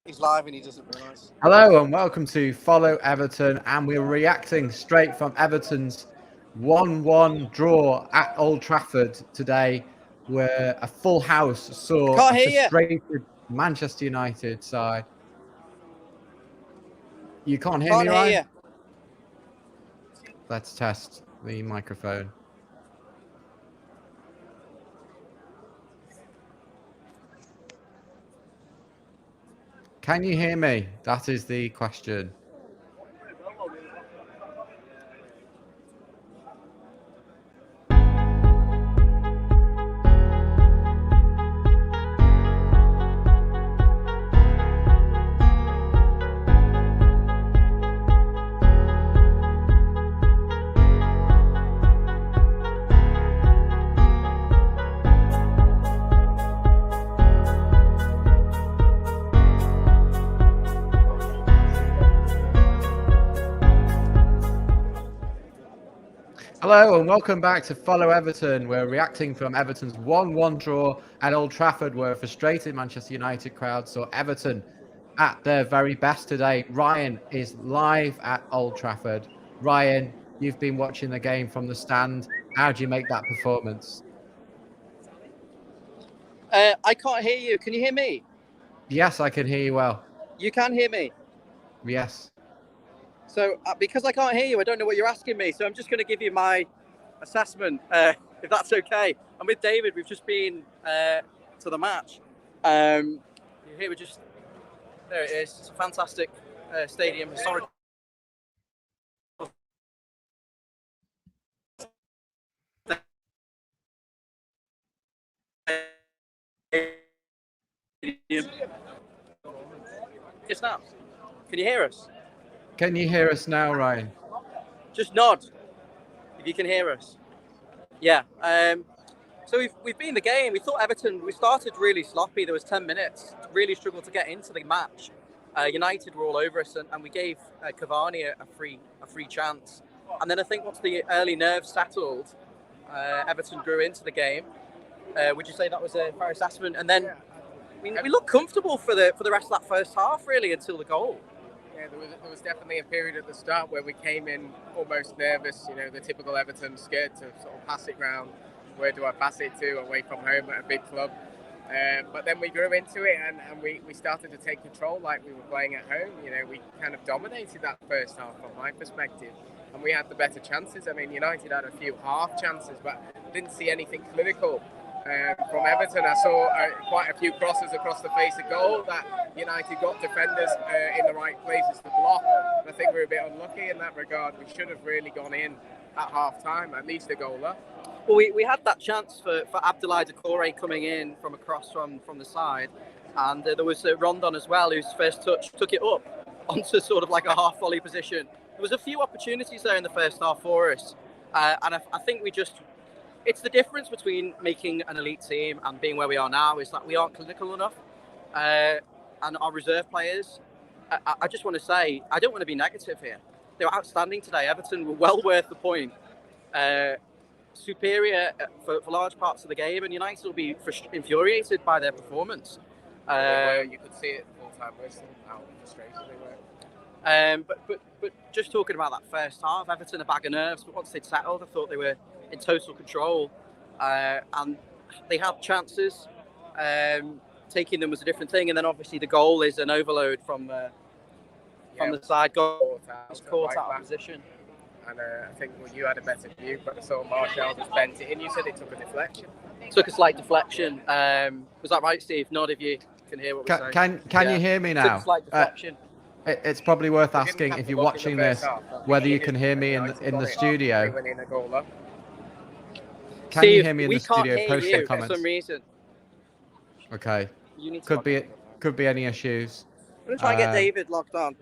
He's live and he doesn't realise. Hello and welcome to Follow Everton, and we're reacting straight from Everton's 1-1 draw at Old Trafford today, where a full house saw Can't a hear you. frustrated Manchester United side. You can't hear me, Ryan? Let's test the microphone. Can you hear me? That is the question. Hello and welcome back to Follow Everton. We're reacting from Everton's 1-1 draw at Old Trafford, where a frustrated Manchester United crowd saw Everton at their very best today. Ryan is live at Old Trafford. Ryan, you've been watching the game from the stand. How do you make that performance? I can't hear you. Can you hear me? Yes, I can hear you well. You can hear me? Yes. So because I can't hear you, I don't know what you're asking me. So I'm just going to give you my assessment, if that's okay. I'm with David. We've just been to the match. Here we're just... There it is. It's a fantastic stadium, historic. Just now. Can you hear us? Can you hear us now, Ryan? Just nod if you can hear us. Yeah. So we've been in the game. We thought Everton, we started really sloppy. There was 10 minutes. Really struggled to get into the match. United were all over us, and we gave Cavani a free chance. And then I think once the early nerves settled, Everton grew into the game. Would you say that was a fair assessment? And then we looked comfortable for the rest of that first half, really, until the goal. Yeah, there was definitely a period at the start where we came in almost nervous, the typical Everton, scared to sort of pass it round. Where do I pass it to? Away from home at a big club. But then we grew into it and we started to take control like we were playing at home. We kind of dominated that first half from my perspective. And we had the better chances. I mean, United had a few half chances, but didn't see anything clinical. From Everton, I saw quite a few crosses across the face of goal that United got defenders in the right places to block. And I think we were a bit unlucky in that regard. We should have really gone in at half time, at least a goal up. Well, we had that chance for Abdoulaye Doucouré coming in from across from the side, and there was Rondon as well, whose first touch took it up onto sort of like a half volley position. There was a few opportunities there in the first half for us, and I think it's the difference between making an elite team and being where we are now is that we aren't clinical enough, and our reserve players. I just want to say, I don't want to be negative here. They were outstanding today. Everton were well worth the point. Superior for large parts of the game, and United will be infuriated by their performance. You could see it full-time listening how frustrated they were. But just talking about that first half, Everton a bag of nerves, but once they'd settled, I thought they were in total control, and they had chances. Taking them was a different thing, and then obviously the goal is an overload from the side goal. It's caught out of position. And I think you had a better view, but I saw Martial just bent it in. You said it took a deflection. Took a slight deflection. Was that right, Steve? Nod if you can hear what we're saying. Can you hear me now? Took a slight deflection. It's probably worth asking, if you're watching this, whether you can hear me in the studio. Can you hear me in the studio? Post in the comments. For some reason. Okay. You need to could be any issues. I'm gonna try and get David locked on.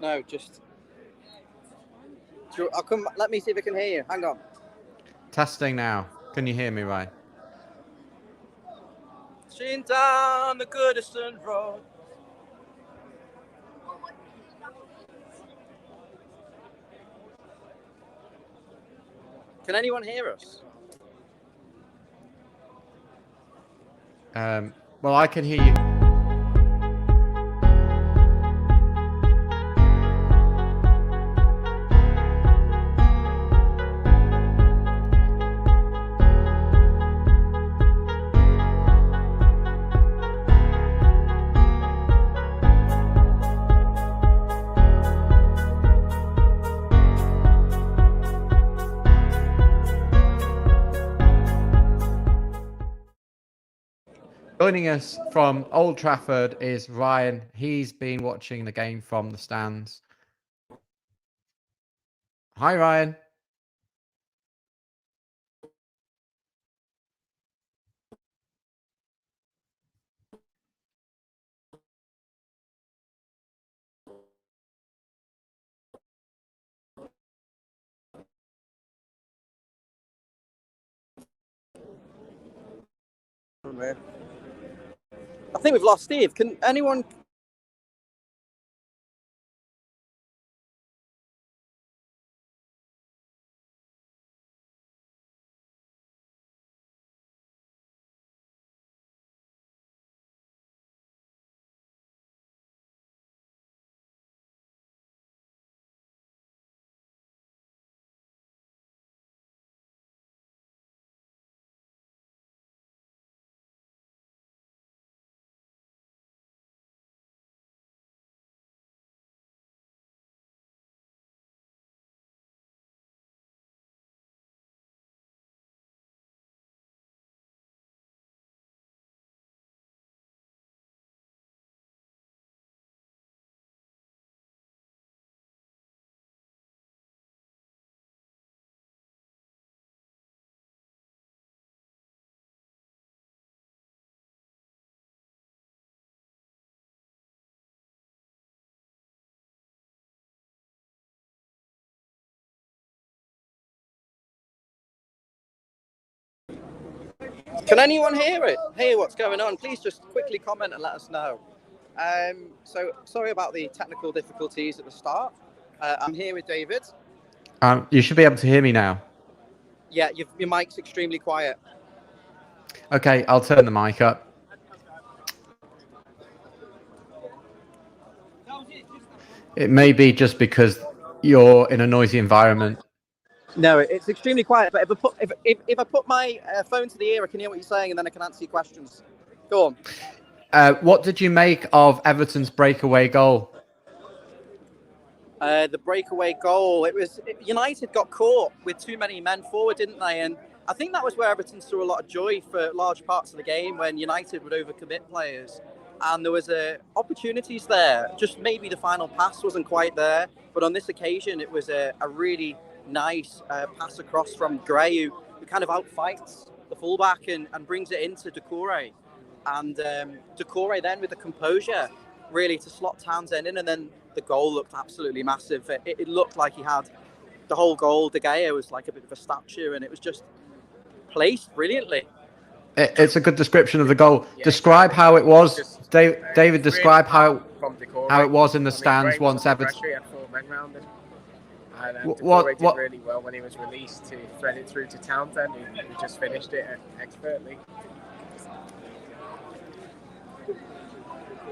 No, just... I'll come. Let me see if I can hear you. Hang on. Testing now. Can you hear me, Ryan? Marching down the Goodison Road, Can anyone hear us? Well, I can hear you. Joining us from Old Trafford is Ryan. He's been watching the game from the stands. Hi, Ryan. I think we've lost Steve. Can anyone? Can anyone hear it? Hear what's going on? Please just quickly comment and let us know. So sorry about the technical difficulties at the start. I'm here with David. You should be able to hear me now. Yeah, your mic's extremely quiet. Okay, I'll turn the mic up. It may be just because you're in a noisy environment. No, it's extremely quiet. But if I put my phone to the ear, I can hear what you're saying, and then I can answer your questions. Go on. What did you make of Everton's breakaway goal? The breakaway goal. United got caught with too many men forward, didn't they? And I think that was where Everton saw a lot of joy for large parts of the game, when United would overcommit players. And there was opportunities there. Just maybe the final pass wasn't quite there. But on this occasion, it was a really nice pass across from Gray, who kind of outfights the fullback and brings it into Doucouré. And Doucouré then, with the composure, really to slot Townsend in, and then the goal looked absolutely massive. It looked like he had the whole goal. De Gea was like a bit of a statue, and it was just placed brilliantly. It's a good description of the goal. Yeah, describe how it was, David. Describe how it was in the stands once Everton. What did really well when he was released to thread it through to Townsend, who just finished it expertly.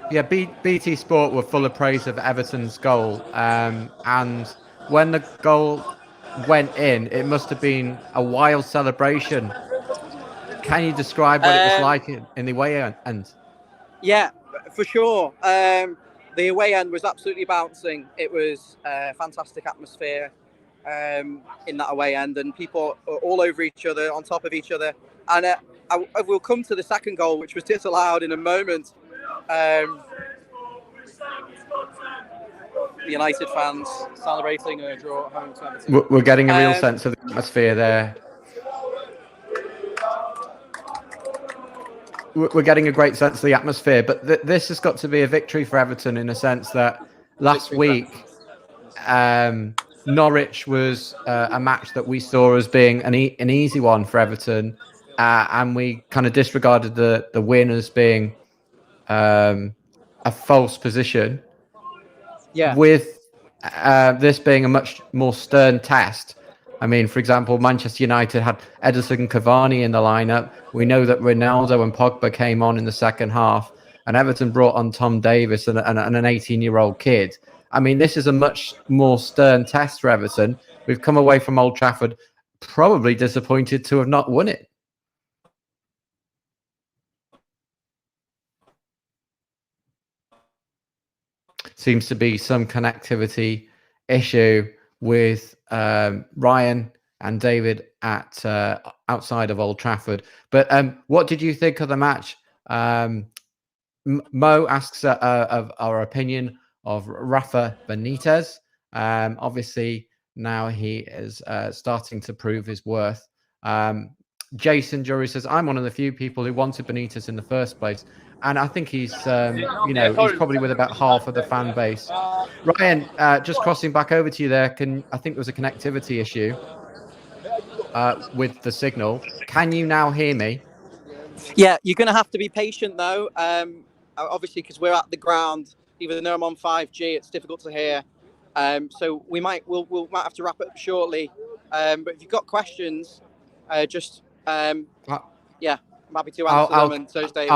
Yeah, BT Sport were full of praise of Everton's goal, and when the goal went in, it must have been a wild celebration. Can you describe what it was like in the away end? Yeah, for sure. The away end was absolutely bouncing. It was a fantastic atmosphere in that away end, and people are all over each other, on top of each other. And I will come to the second goal, which was disallowed in a moment. The United fans celebrating a draw at home to Everton. We're getting a real sense of the atmosphere there. We're getting a great sense of the atmosphere, but this has got to be a victory for Everton in a sense that last week Norwich was a match that we saw as being an easy one for Everton, and we kind of disregarded the win as being a false position. Yeah. With this being a much more stern test, I mean, for example, Manchester United had Edison Cavani in the lineup. We know that Ronaldo and Pogba came on in the second half, and Everton brought on Tom Davis and an 18-year-old kid. I mean, this is a much more stern test for Everton. We've come away from Old Trafford probably disappointed to have not won it. Seems to be some connectivity issue with Ryan and David at outside of Old Trafford. But what did you think of the match? Mo asks of our opinion of Rafa Benitez. Obviously, now he is starting to prove his worth. Jason Jury says, I'm one of the few people who wanted Benitez in the first place. And I think he's, he's probably with about half of the fan base. Ryan, just crossing back over to you there. I think there was a connectivity issue with the signal. Can you now hear me? Yeah, you're going to have to be patient though. Obviously, because we're at the ground, even though I'm on 5G, it's difficult to hear. So we might have to wrap it up shortly. But if you've got questions, I'm happy to answer them. And so's David.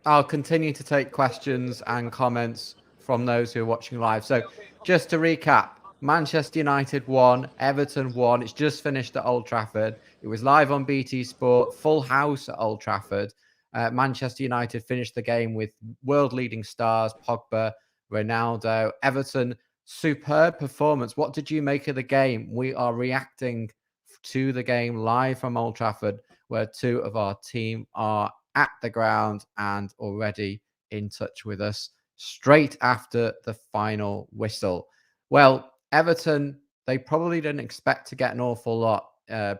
I'll continue to take questions and comments from those who are watching live. So just to recap, Manchester United won, Everton won. It's just finished at Old Trafford. It was live on BT Sport, full house at Old Trafford. Manchester United finished the game with world-leading stars, Pogba, Ronaldo. Everton, superb performance. What did you make of the game? We are reacting to the game live from Old Trafford, where two of our team are at the ground and already in touch with us straight after the final whistle. Well, Everton, they probably didn't expect to get an awful lot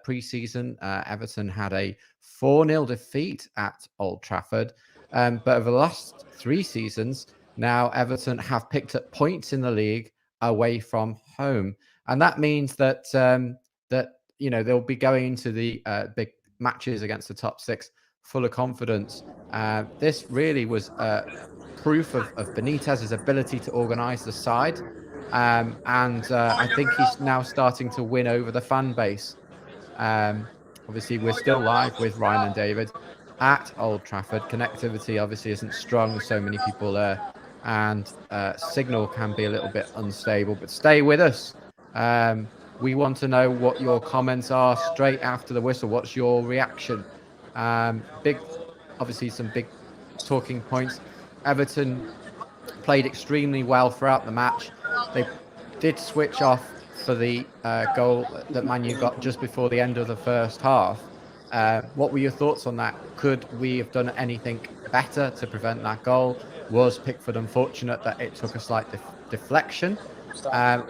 pre-season. Everton had a 4-0 defeat at Old Trafford. But over the last 3 seasons, now Everton have picked up points in the league away from home. And that means that, they'll be going into the big matches against the top 6 full of confidence. This really was proof of Benitez's ability to organise the side. I think he's now starting to win over the fan base. Obviously, we're still live with Ryan and David at Old Trafford. Connectivity obviously isn't strong. There's so many people there. And signal can be a little bit unstable. But stay with us. We want to know what your comments are straight after the whistle. What's your reaction? Obviously, some big talking points. Everton played extremely well throughout the match. They did switch off for the goal that Man U got just before the end of the first half. What were your thoughts on that? Could we have done anything better to prevent that goal? Was Pickford unfortunate that it took a slight deflection?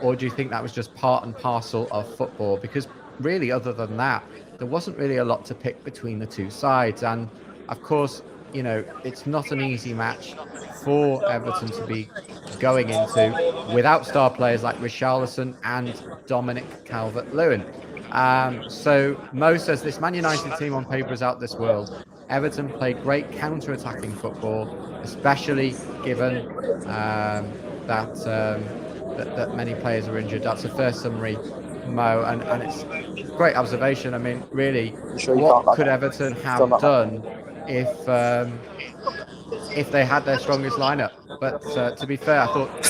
Or do you think that was just part and parcel of football? Because really, other than that, there wasn't really a lot to pick between the two sides. And of course, it's not an easy match for Everton to be going into without star players like Richarlison and Dominic Calvert-Lewin. So Mo says this Man United team on paper is out this world. Everton played great counter-attacking football, especially given that many players were injured. That's the first summary, Mo, and it's a great observation. I mean, really, what could Everton have done if they had their strongest lineup? But to be fair, I thought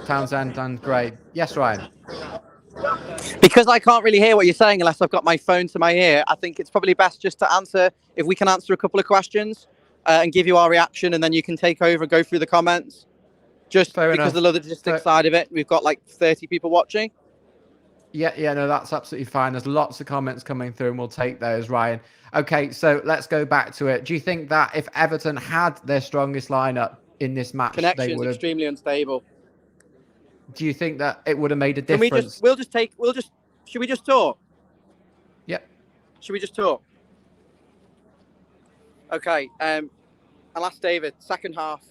Townsend and Gray. Yes, Ryan. Because I can't really hear what you're saying unless I've got my phone to my ear, I think it's probably best just to answer, if we can answer a couple of questions and give you our reaction, and then you can take over and go through the comments. Just Fair because enough. of the logistics side of it, we've got like 30 people watching. Yeah, no, that's absolutely fine. There's lots of comments coming through, and we'll take those, Ryan. Okay, so let's go back to it. Do you think that if Everton had their strongest lineup in this match, Connection's extremely unstable. Do you think that it would have made a difference? Should we just talk? Yep. Should we just talk? Okay. I'll ask David. Second half,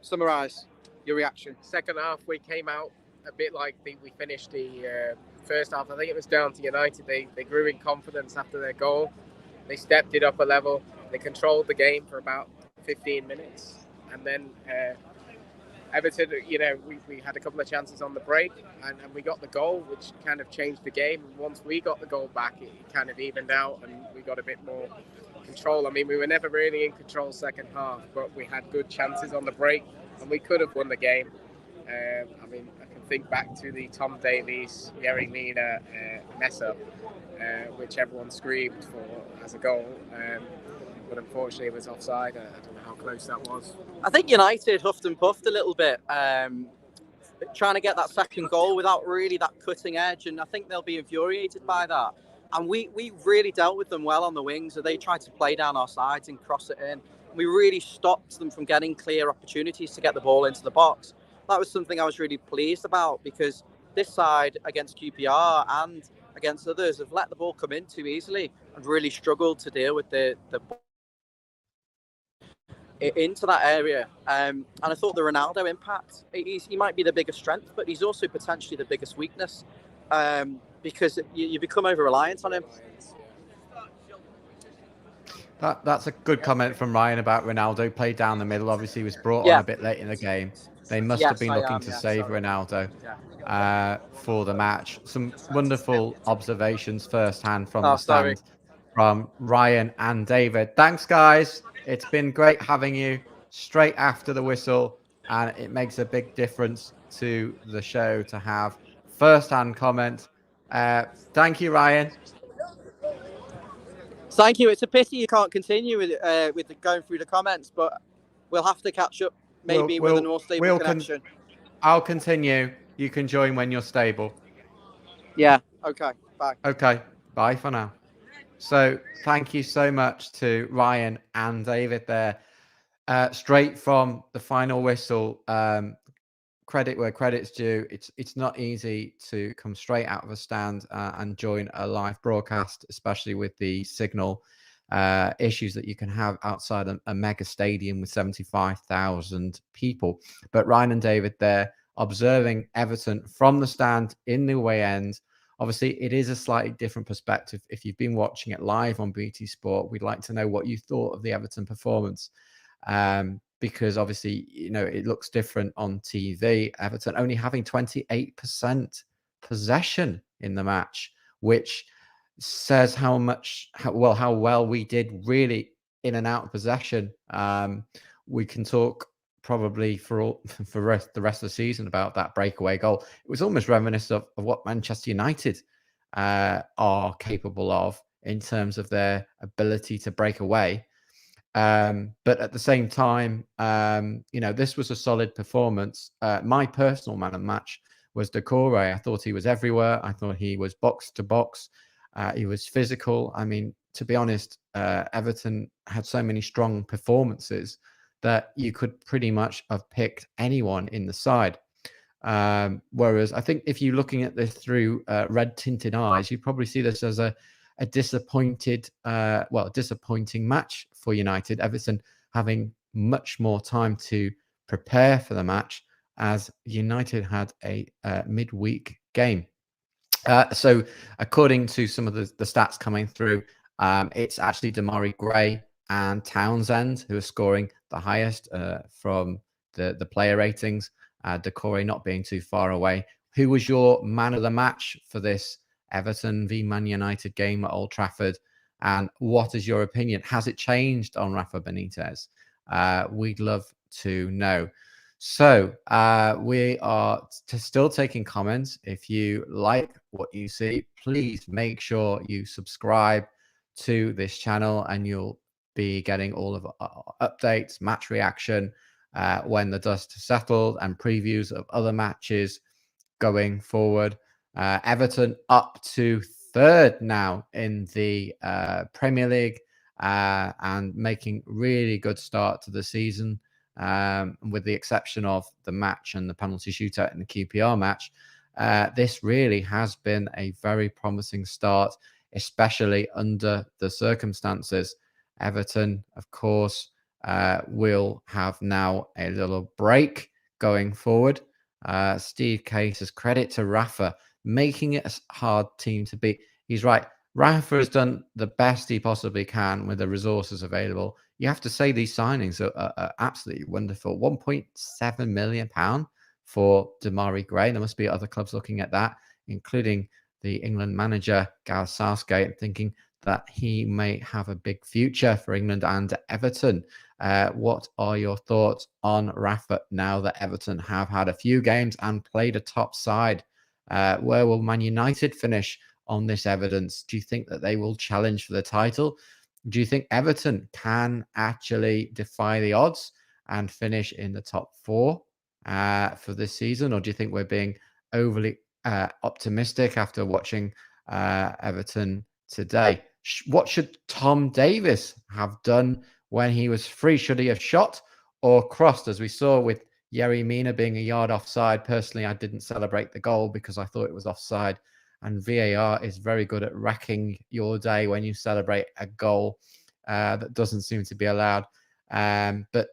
summarise your reaction. Second half, we came out a bit like we finished the first half. I think it was down to United. They grew in confidence after their goal. They stepped it up a level. They controlled the game for about 15 minutes. And then Everton, we had a couple of chances on the break and we got the goal, which kind of changed the game. And once we got the goal back, it kind of evened out and we got a bit more control. I mean, we were never really in control second half, but we had good chances on the break and we could have won the game. I mean, I can think back to the Tom Davies, Yerry Mina mess up, which everyone screamed for as a goal. But unfortunately it was offside. I don't know how close that was. I think United huffed and puffed a little bit, trying to get that second goal without really that cutting edge, and I think they'll be infuriated by that. And we really dealt with them well on the wings, so they tried to play down our sides and cross it in. We really stopped them from getting clear opportunities to get the ball into the box. That was something I was really pleased about, because this side against QPR and against others have let the ball come in too easily and really struggled to deal with the into that area. And I thought the Ronaldo impact, he might be the biggest strength, but he's also potentially the biggest weakness, because you become over-reliant on him. That's a good comment from Ryan about Ronaldo. Played down the middle, obviously was brought on a bit late in the game. They must have been looking to save Ronaldo for the match. Some wonderful observations firsthand from the stand from Ryan and David. Thanks, guys. It's been great having you straight after the whistle, and it makes a big difference to the show to have first-hand comment. Thank you, Ryan. Thank you. It's a pity you can't continue with going through the comments, but we'll have to catch up maybe with a more stable connection. I'll continue. You can join when you're stable. Yeah. Okay. Bye. Okay. Bye for now. So thank you so much to Ryan and David there. Straight from the final whistle, credit where credit's due. It's not easy to come straight out of a stand and join a live broadcast, especially with the signal issues that you can have outside a mega stadium with 75,000 people. But Ryan and David there observing Everton from the stand in the away end. Obviously, it is a slightly different perspective. If you've been watching it live on BT Sport, we'd like to know what you thought of the Everton performance, because obviously, it looks different on TV. Everton only having 28% possession in the match, which says how well we did really in and out of possession. We can talk probably for the rest of the season about that breakaway goal. It was almost reminiscent of what Manchester United are capable of in terms of their ability to break away. But at the same time, this was a solid performance. My personal man of the match was Decore. I thought he was everywhere. I thought he was box to box. He was physical. I mean, to be honest, Everton had so many strong performances that you could pretty much have picked anyone in the side. Whereas I think if you're looking at this through red-tinted eyes, you probably see this as a disappointing match for United. Everton having much more time to prepare for the match, as United had a midweek game. So according to some of the stats coming through, it's actually Damari Gray and Townsend who are scoring the highest from the player ratings. Decore not being too far away. Who was your man of the match for this Everton v Man United game at Old Trafford? And what is your opinion? Has it changed on Rafa Benitez? We'd love to know. So we are still taking comments. If you like what you see, please make sure you subscribe to this channel and you'll be getting all of our updates, match reaction when the dust has settled, and previews of other matches going forward. Everton up to third now in the Premier League and making really good start to the season, with the exception of the match and the penalty shootout in the QPR match. This really has been a very promising start, especially under the circumstances. Everton, of course, will have now a little break going forward. Steve K says, credit to Rafa, making it a hard team to beat. He's right. Rafa has done the best he possibly can with the resources available. You have to say these signings are absolutely wonderful. £1.7 million for Damari Gray. There must be other clubs looking at that, including the England manager, Gareth Southgate, thinking that he may have a big future for England and Everton. What are your thoughts on Rafa now that Everton have had a few games and played a top side? Where will Man United finish on this evidence? Do you think that they will challenge for the title? Do you think Everton can actually defy the odds and finish in the top four for this season? Or do you think we're being overly optimistic after watching Everton today? What should Tom Davies have done when he was free? Should he have shot or crossed, as we saw with Yerry Mina being a yard offside? Personally, I didn't celebrate the goal because I thought it was offside. And VAR is very good at wrecking your day when you celebrate a goal that doesn't seem to be allowed. But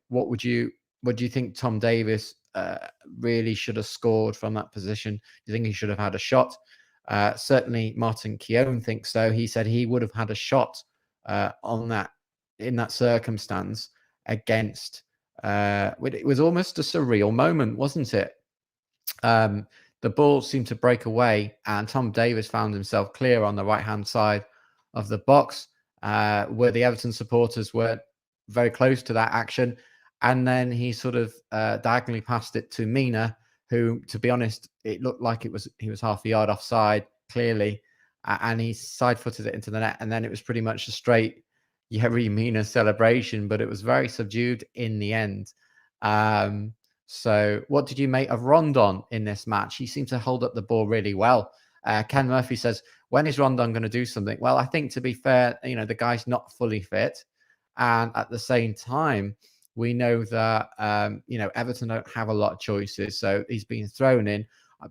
what do you think Tom Davies really should have scored from that position? Do you think he should have had a shot? Certainly, Martin Keown thinks so. He said he would have had a shot in that circumstance against. It was almost a surreal moment, wasn't it? The ball seemed to break away, and Tom Davies found himself clear on the right-hand side of the box, where the Everton supporters were very close to that action. And then he sort of diagonally passed it to Mina, who, to be honest, it looked like he was half a yard offside, clearly, and he side-footed it into the net. And then it was pretty much a straight Yerry Mina celebration, but it was very subdued in the end. So what did you make of Rondon in this match? He seemed to hold up the ball really well. Ken Murphy says, when is Rondon going to do something? Well, I think, to be fair, the guy's not fully fit. And at the same time, we know that, Everton don't have a lot of choices. So he's been thrown in.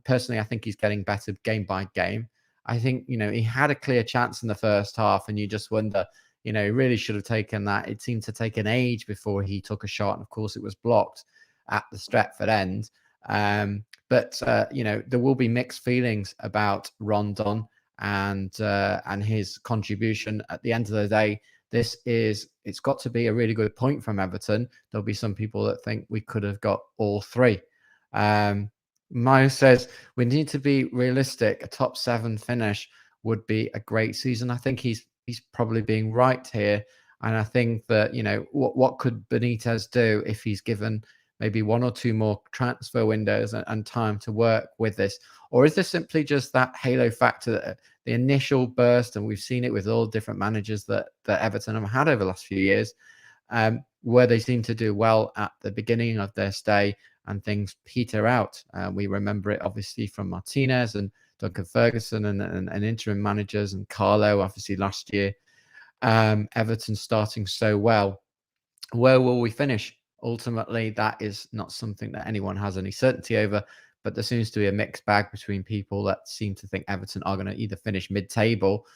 Personally, I think he's getting better game by game. I think, he had a clear chance in the first half, and you just wonder, he really should have taken that. It seemed to take an age before he took a shot. And of course, it was blocked at the Stretford end. But there will be mixed feelings about Rondon and his contribution. At the end of the day, it's got to be a really good point from Everton. There'll be some people that think we could have got all three. Maya says we need to be realistic. A top 7 finish would be a great season. I think he's probably being right here. And I think that, what could Benitez do if he's given maybe 1 or 2 more transfer windows and time to work with this? Or is this simply just that halo factor, the initial burst, and we've seen it with all different managers that Everton have had over the last few years, where they seem to do well at the beginning of their stay and things peter out. We remember it obviously from Martinez and Duncan Ferguson and interim managers, and Carlo obviously last year. Everton starting so well. Where will we finish? Ultimately, that is not something that anyone has any certainty over, but there seems to be a mixed bag between people that seem to think Everton are going to either finish mid-table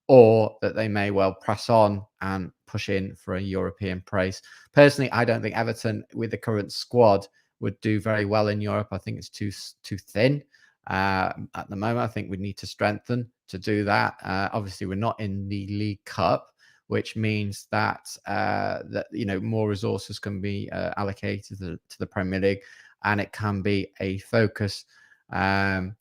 or that they may well press on and push in for a European place. Personally, I don't think Everton, with the current squad, would do very well in Europe. I think it's too thin at the moment. I think we need to strengthen to do that. Obviously, we're not in the League Cup, which means that more resources can be allocated to the Premier League, and it can be a focus. But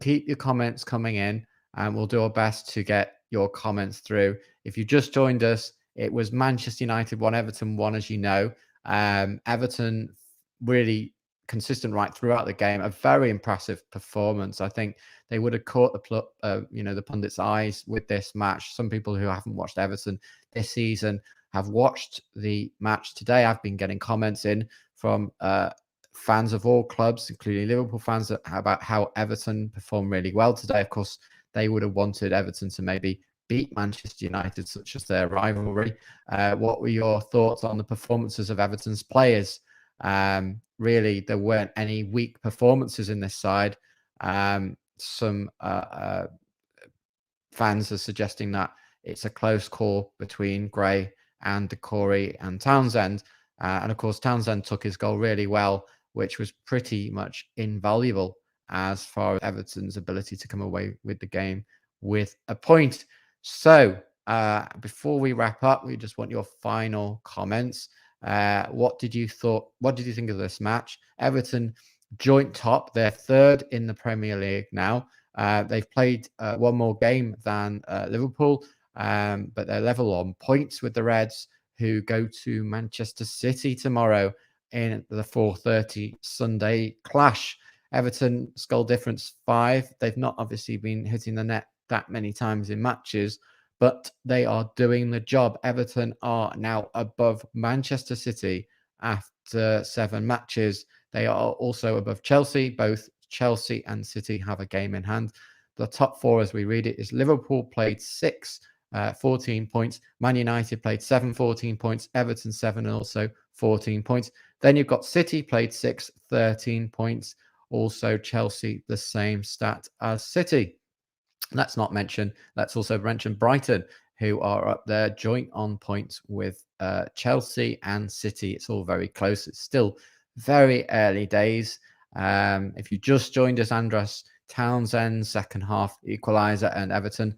keep your comments coming in, and we'll do our best to get your comments through. If you just joined us, it was Manchester United 1, Everton 1, as you know. Everton really consistent right throughout the game. A very impressive performance. I think they would have caught the pundits' eyes with this match. Some people who haven't watched Everton this season have watched the match today. I've been getting comments in from fans of all clubs, including Liverpool fans, about how Everton performed really well today. Of course, they would have wanted Everton to maybe beat Manchester United, such as their rivalry. What were your thoughts on the performances of Everton's players? Really, there weren't any weak performances in this side. Some fans are suggesting that it's a close call between Gray and Decore and Townsend. And of course, Townsend took his goal really well, which was pretty much invaluable as far as Everton's ability to come away with the game with a point. So before we wrap up, we just want your final comments. What did you think of this match? Everton joint top. They're third in the Premier League now. They've played one more game than Liverpool, but they're level on points with the Reds, who go to Manchester City tomorrow in the 4:30 Sunday clash. Everton's goal difference 5. They've not obviously been hitting the net that many times in matches, but they are doing the job. Everton are now above Manchester City after 7 matches. They are also above Chelsea. Both Chelsea and City have a game in hand. The top 4, as we read it, is Liverpool played 6, 14 points. Man United played 7, 14 points. Everton 7, and also 14 points. Then you've got City played 6, 13 points. Also Chelsea, the same stat as City. Let's also mention Brighton, who are up there joint on points with Chelsea and City. It's all very close. It's still very early days. If you just joined us, Andros, Townsend, second half equaliser, and Everton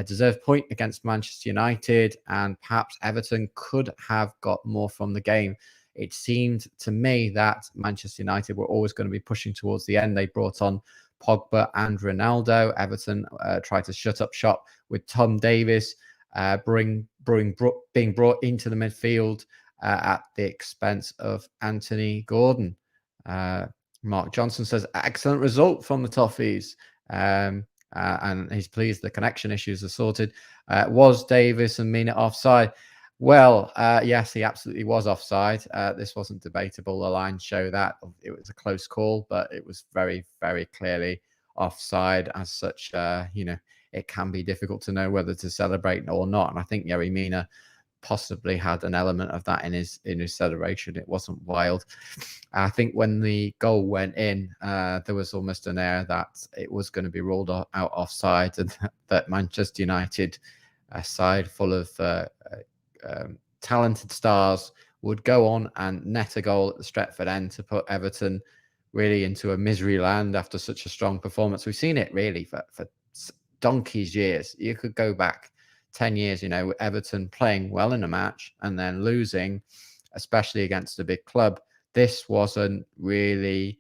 deserved point against Manchester United, and perhaps Everton could have got more from the game. It seemed to me that Manchester United were always going to be pushing towards the end. They brought on Pogba and Ronaldo. Everton tried to shut up shop with Tom Davies being brought into the midfield at the expense of Anthony Gordon. Mark Johnson says, excellent result from the Toffees. And he's pleased the connection issues are sorted. Was Davies and Mina offside? Well, yes, he absolutely was offside. This wasn't debatable. The lines show that. It was a close call, but it was very, very clearly offside. As such, it can be difficult to know whether to celebrate or not. And I think Yerry Mina possibly had an element of that in his celebration. It wasn't wild. I think when the goal went in, there was almost an air that it was going to be ruled out offside, and that Manchester United, a side full of talented stars, would go on and net a goal at the Stretford end to put Everton really into a misery land after such a strong performance. We've seen it really for donkey's years. You could go back 10 years, Everton playing well in a match and then losing, especially against a big club. This wasn't really,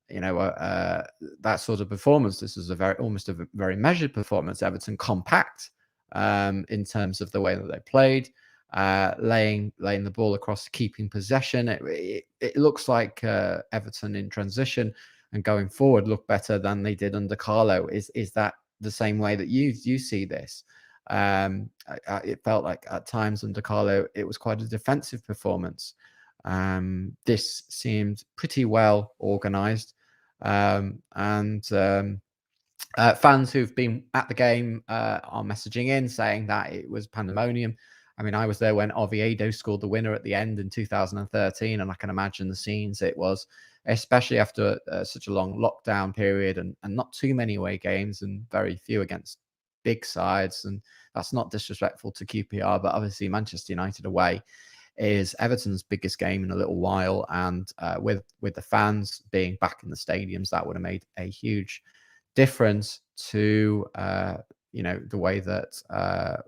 that sort of performance. This was almost a very measured performance. Everton compact in terms of the way that they played, laying the ball across, keeping possession. It looks like Everton in transition and going forward look better than they did under Carlo. Is that the same way that you see this? It felt like at times under Carlo it was quite a defensive performance. This seemed pretty well organized, and fans who've been at the game are messaging in saying that it was pandemonium. I mean, I was there when Oviedo scored the winner at the end in 2013, and I can imagine the scenes it was, especially after such a long lockdown period and not too many away games and very few against big sides. And that's not disrespectful to QPR, but obviously Manchester United away is Everton's biggest game in a little while, and with the fans being back in the stadiums, that would have made a huge difference to the way that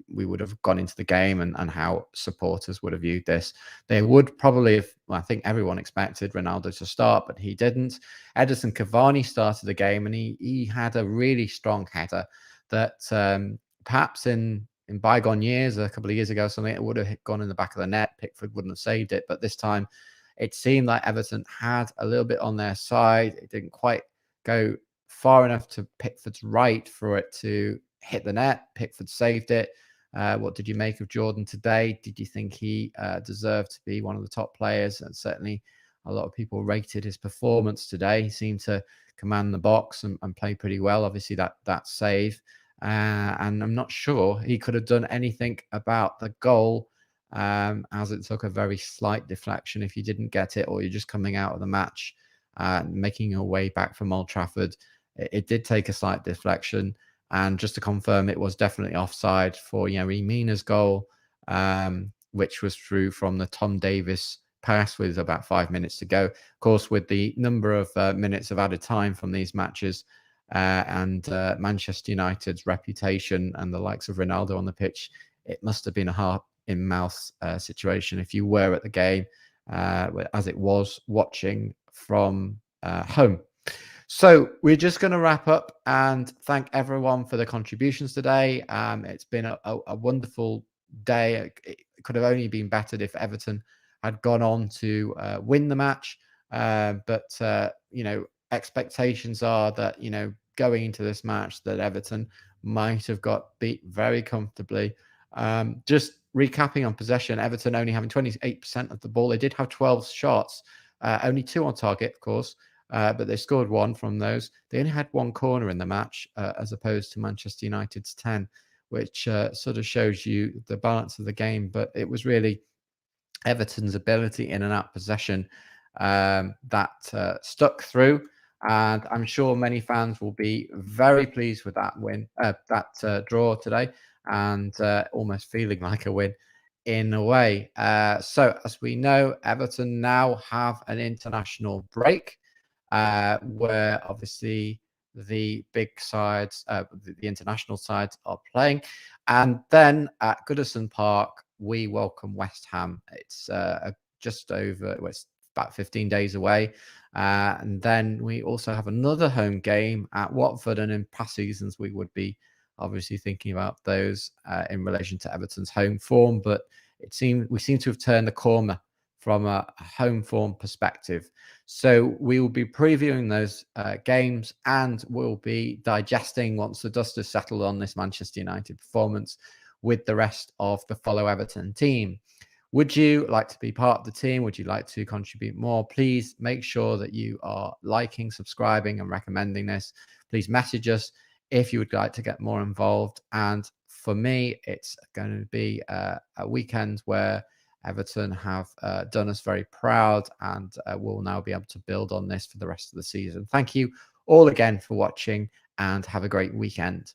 we would have gone into the game and how supporters would have viewed this. They would probably have, I think everyone expected Ronaldo to start, but he didn't. Edison Cavani started the game, and he had a really strong header that perhaps in bygone years, a couple of years ago, something, it would have gone in the back of the net. Pickford wouldn't have saved it, but this time it seemed like Everton had a little bit on their side. It didn't quite go far enough to Pickford's right for it to hit the net. Pickford saved it. What did you make of Jordan today? Did you think he deserved to be one of the top players? And certainly a lot of people rated his performance today. He seemed to command the box and play pretty well. Obviously that save. And I'm not sure he could have done anything about the goal, as it took a very slight deflection. If you didn't get it, or you're just coming out of the match, making your way back from Old Trafford, it did take a slight deflection. And just to confirm, it was definitely offside for Yerry Mina's goal, which was through from the Tom Davies pass with about 5 minutes to go. Of course, with the number of minutes of added time from these matches, and Manchester United's reputation and the likes of Ronaldo on the pitch, it must have been a heart-in-mouth situation if you were at the game, as it was watching from home. So we're just going to wrap up and thank everyone for the contributions today. It's been a wonderful day. It could have only been bettered if Everton had gone on to win the match. But expectations are that, going into this match, that Everton might have got beat very comfortably. Just recapping on possession, Everton only having 28% of the ball. They did have 12 shots, only 2 on target, of course. But they scored 1 from those. They only had 1 corner in the match, as opposed to Manchester United's 10, which sort of shows you the balance of the game. But it was really Everton's ability in and out possession that stuck through. And I'm sure many fans will be very pleased with that win, that draw today, and almost feeling like a win in a way. So as we know, Everton now have an international break, where obviously the big sides, the international sides are playing. And then at Goodison Park, we welcome West Ham. It's just over, well, it's about 15 days away. And then we also have another home game at Watford. And in past seasons, we would be obviously thinking about those in relation to Everton's home form. But we seem to have turned the corner from a home form perspective. So we will be previewing those games, and we'll be digesting, once the dust has settled on this Manchester United performance, with the rest of the Follow Everton team. Would you like to be part of the team? Would you like to contribute more? Please make sure that you are liking, subscribing, and recommending this. Please message us if you would like to get more involved. And for me, it's going to be a weekend where Everton have done us very proud, and we'll now be able to build on this for the rest of the season. Thank you all again for watching, and have a great weekend.